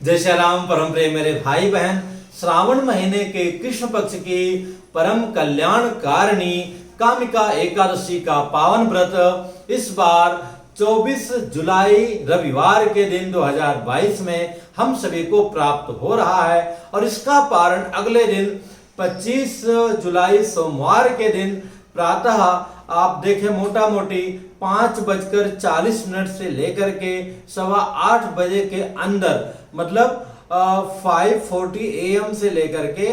जय श्री राम। परम प्रिय मेरे भाई बहन, श्रावण महीने के कृष्ण पक्ष की परम कल्याणकारिणी कामिका एकादशी का पावन व्रत इस बार 24 जुलाई रविवार के दिन 2022 में हम सभी को प्राप्त हो रहा है और इसका पारण अगले दिन 25 जुलाई सोमवार के दिन प्रातः आप देखें मोटा मोटी 5:40 से लेकर के 8:15 बजे के अंदर, मतलब 5:40 AM से लेकर के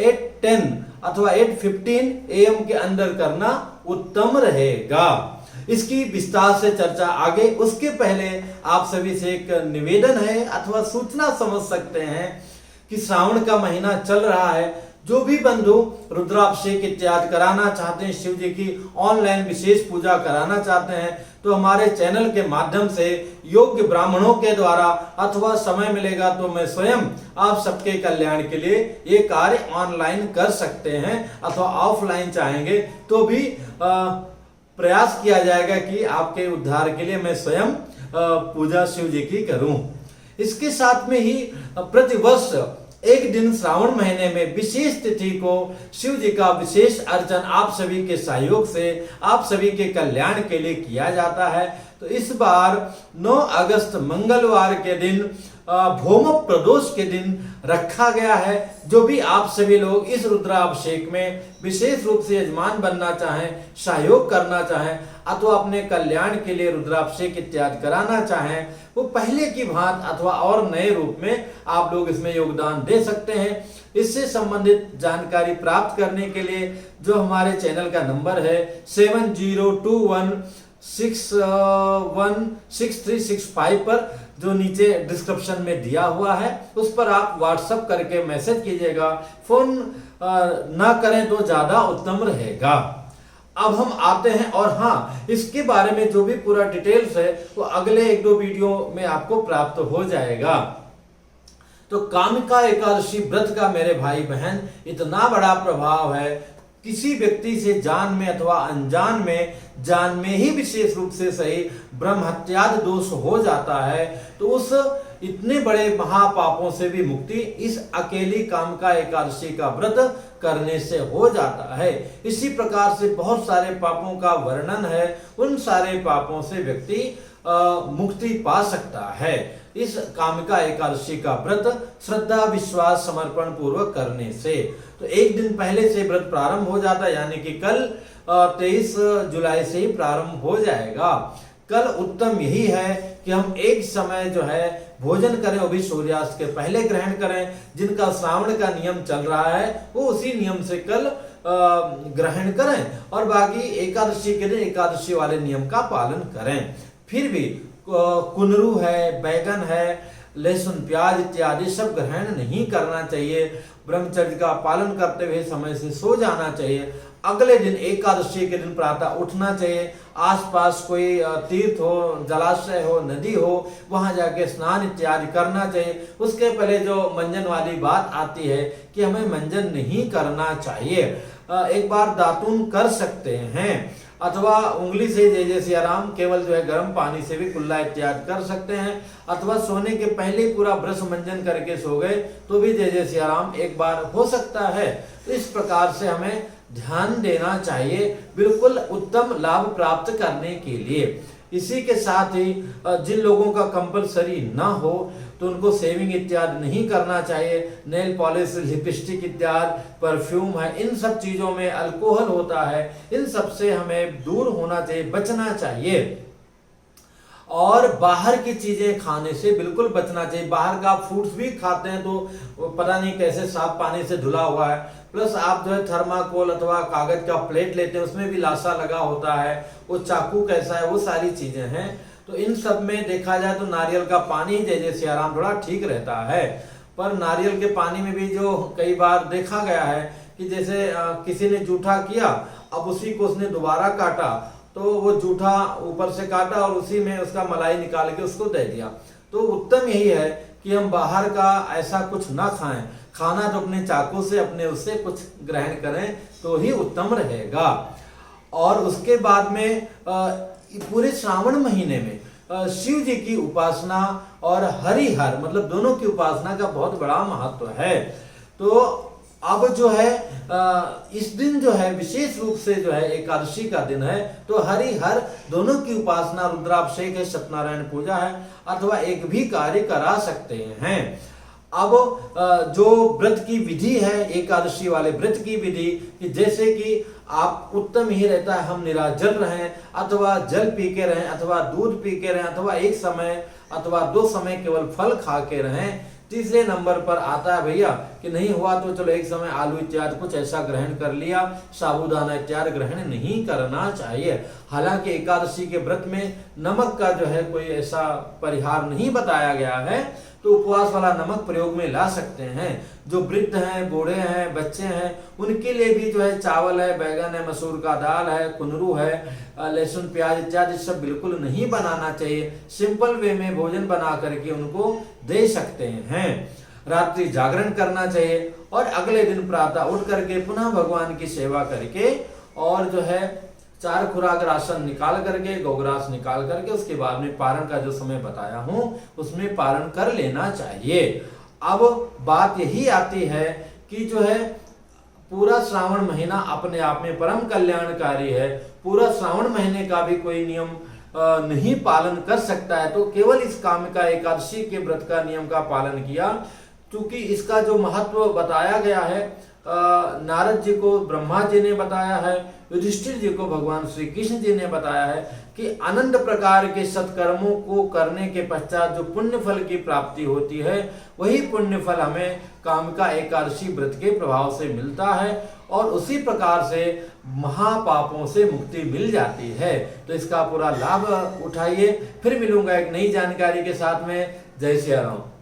8:10 अथवा 8:15 AM के अंदर करना उत्तम रहेगा। इसकी विस्तार से चर्चा आगे। उसके पहले आप सभी से एक निवेदन है अथवा सूचना समझ सकते हैं कि श्रावण का महीना चल रहा है। जो भी बंधु रुद्राभिषेक इत्यादि कराना चाहते हैं, शिव जी की ऑनलाइन विशेष पूजा कराना चाहते हैं, तो हमारे चैनल के माध्यम से योग्य ब्राह्मणों के द्वारा अथवा समय मिलेगा तो मैं स्वयं आप सबके कल्याण के लिए ये कार्य ऑनलाइन कर सकते हैं अथवा ऑफलाइन चाहेंगे तो भी प्रयास किया जाएगा कि आपके उद्धार के लिए मैं स्वयं पूजा शिव जी की करूं। इसके साथ में ही प्रतिवर्ष एक दिन श्रावण महीने में विशेष तिथि को शिव जी का विशेष अर्चन आप सभी के सहयोग से आप सभी के कल्याण के लिए किया जाता है। तो इस बार 9 अगस्त मंगलवार के दिन भौम प्रदोष के दिन रखा गया है। जो भी आप सभी लोग इस रुद्राभिषेक में विशेष रूप से यजमान बनना चाहें, सहयोग करना चाहें अथवा अपने कल्याण के लिए रुद्राभिषेक इत्यादि कराना चाहें, वो पहले की भांति अथवा और नए रूप में आप लोग इसमें योगदान दे सकते हैं। इससे संबंधित जानकारी प्राप्त करने के लिए जो हमारे चैनल का नंबर है 7021616365 पर, जो नीचे डिस्क्रिप्शन में दिया हुआ है, उस पर आप व्हाट्सएप करके मैसेज कीजिएगा। फोन ना करें तो ज्यादा उत्तम रहेगा। अब हम आते हैं, और हाँ, इसके बारे में जो भी पूरा डिटेल्स है वो अगले 1-2 वीडियो में आपको प्राप्त हो जाएगा। तो कामिका एकादशी व्रत का मेरे भाई बहन इतना बड़ा प्रभाव है, किसी व्यक्ति से जान में अथवा अनजान में, जान में ही विशेष रूप से सही, ब्रह्म हत्यादि दोष हो जाता है, तो उस इतने बड़े महापापों से भी मुक्ति इस अकेली कामिका एकादशी का व्रत करने से हो जाता है। इसी प्रकार से बहुत सारे पापों का वर्णन है, उन सारे पापों से व्यक्ति मुक्ति पा सकता है इस कामिका एकादशी का व्रत श्रद्धा विश्वास समर्पण पूर्वक करने से। तो एक दिन पहले से व्रत प्रारंभ हो जाता है, यानी कि कल 23 जुलाई से ही प्रारंभ हो जाएगा। कल उत्तम यही है कि हम एक समय जो है भोजन करें, वो भी सूर्यास्त के पहले ग्रहण करें। जिनका श्रावण का नियम चल रहा है वो उसी नियम से कल ग्रहण करें और बाकी एकादशी के दिन एकादशी वाले नियम का पालन करें। फिर भी कुनरू है, बैगन है, लहसुन प्याज इत्यादि सब ग्रहण नहीं करना चाहिए। ब्रह्मचर्य का पालन करते हुए समय से सो जाना चाहिए। अगले दिन एकादशी के दिन प्रातः उठना चाहिए। आसपास कोई तीर्थ हो, जलाशय हो, नदी हो, वहां जाके स्नान इत्यादि करना चाहिए। उसके पहले जो मंजन वाली बात आती है कि हमें मंजन नहीं करना चाहिए। एक बार दातून कर सकते हैं अथवा उंगली से जय जय सिया राम केवल जो है गर्म पानी से भी कुल्ला इत्यादि कर सकते हैं, अथवा सोने के पहले पूरा ब्रश मंजन करके सो गए तो भी जय जय सिया राम एक बार हो सकता है। तो इस प्रकार से हमें ध्यान देना चाहिए बिल्कुल उत्तम लाभ प्राप्त करने के लिए। इसी के साथ ही जिन लोगों का कंपलसरी ना हो तो उनको सेविंग इत्यादि नहीं करना चाहिए। नेल पॉलिश, लिपस्टिक इत्यादि, परफ्यूम है, इन सब चीजों में अल्कोहल होता है, इन सब से हमें दूर होना चाहिए, बचना चाहिए। और बाहर की चीजें खाने से बिल्कुल बचना चाहिए। बाहर का फ्रूट्स भी खाते हैं तो पता नहीं कैसे साफ पानी से धुला हुआ है, प्लस आप जो है थर्माकोल अथवा कागज का प्लेट लेते हैं उसमें भी लाशा लगा होता है, वो चाकू कैसा है, वो सारी चीजें हैं। तो इन सब में देखा जाए तो नारियल का पानी जय जय सिया राम थोड़ा ठीक रहता है। पर नारियल के पानी में भी जो कई बार देखा गया है कि जैसे किसी ने जूठा किया, अब उसी को उसने दोबारा काटा तो वो जूठा ऊपर से काटा और उसी में उसका मलाई निकाल के उसको दे दिया। तो उत्तम यही है कि हम बाहर का ऐसा कुछ ना खाएं, खाना तो अपने चाकू से अपने उससे कुछ ग्रहण करें तो ही उत्तम रहेगा। और उसके बाद में पूरे श्रावण महीने में शिव जी की उपासना और हरिहर मतलब दोनों की उपासना का बहुत बड़ा महत्व है। तो अब जो है इस दिन जो है विशेष रूप से जो है एकादशी का दिन है, तो हरिहर दोनों की उपासना, रुद्राभिषेक है, सत्यनारायण पूजा है, अथवा एक भी कार्य करा सकते हैं। अब जो व्रत की विधि है, एकादशी वाले व्रत की विधि, कि जैसे कि आप उत्तम ही रहता है हम निराजल रहें, अथवा जल पी के रहें, अथवा दूध पी के रहें, अथवा एक समय अथवा 2 समय केवल फल खा के रहें। तीसरे नंबर पर आता है भैया कि नहीं हुआ तो चलो एक समय आलू इत्यादि कुछ ऐसा ग्रहण कर लिया, साबूदाना इत्यादि ग्रहण नहीं करना चाहिए। हालांकि एकादशी के व्रत में नमक का जो है कोई ऐसा परिहार नहीं बताया गया है, तो उपवास वाला नमक प्रयोग में ला सकते हैं। जो वृद्ध हैं, बूढ़े हैं, बच्चे हैं, उनके लिए भी जो है चावल है, बैगन है, मसूर का दाल है, कुंदरू है, लहसुन प्याज इत्यादि सब बिल्कुल नहीं बनाना चाहिए। सिंपल वे में भोजन बना करके उनको दे सकते हैं। रात्रि जागरण करना चाहिए और अगले दिन प्रातः उठ करके पुनः भगवान की सेवा करके और जो है 4 खुराक राशन निकाल करके, गौग्रास निकाल करके, उसके बाद में पारण का जो समय बताया हूं उसमें पारण कर लेना चाहिए। अब बात यही आती है कि जो है पूरा श्रावण महीना अपने आप में परम कल्याणकारी है। पूरा श्रावण महीने का भी कोई नियम नहीं पालन कर सकता है, तो केवल इस कामिका एकादशी के व्रत का नियम का पालन किया। क्योंकि इसका जो महत्व बताया गया है, नारद जी को ब्रह्मा जी ने बताया है, युधिष्ठिर जी को भगवान श्री कृष्ण जी ने बताया है कि अनंत प्रकार के सत्कर्मों को करने के पश्चात जो पुण्य फल की प्राप्ति होती है, वही पुण्य फल हमें कामिका एकादशी व्रत के प्रभाव से मिलता है और उसी प्रकार से महापापों से मुक्ति मिल जाती है। तो इसका पूरा लाभ उठाइए। फिर मिलूंगा एक नई जानकारी के साथ में। जय श्री राम।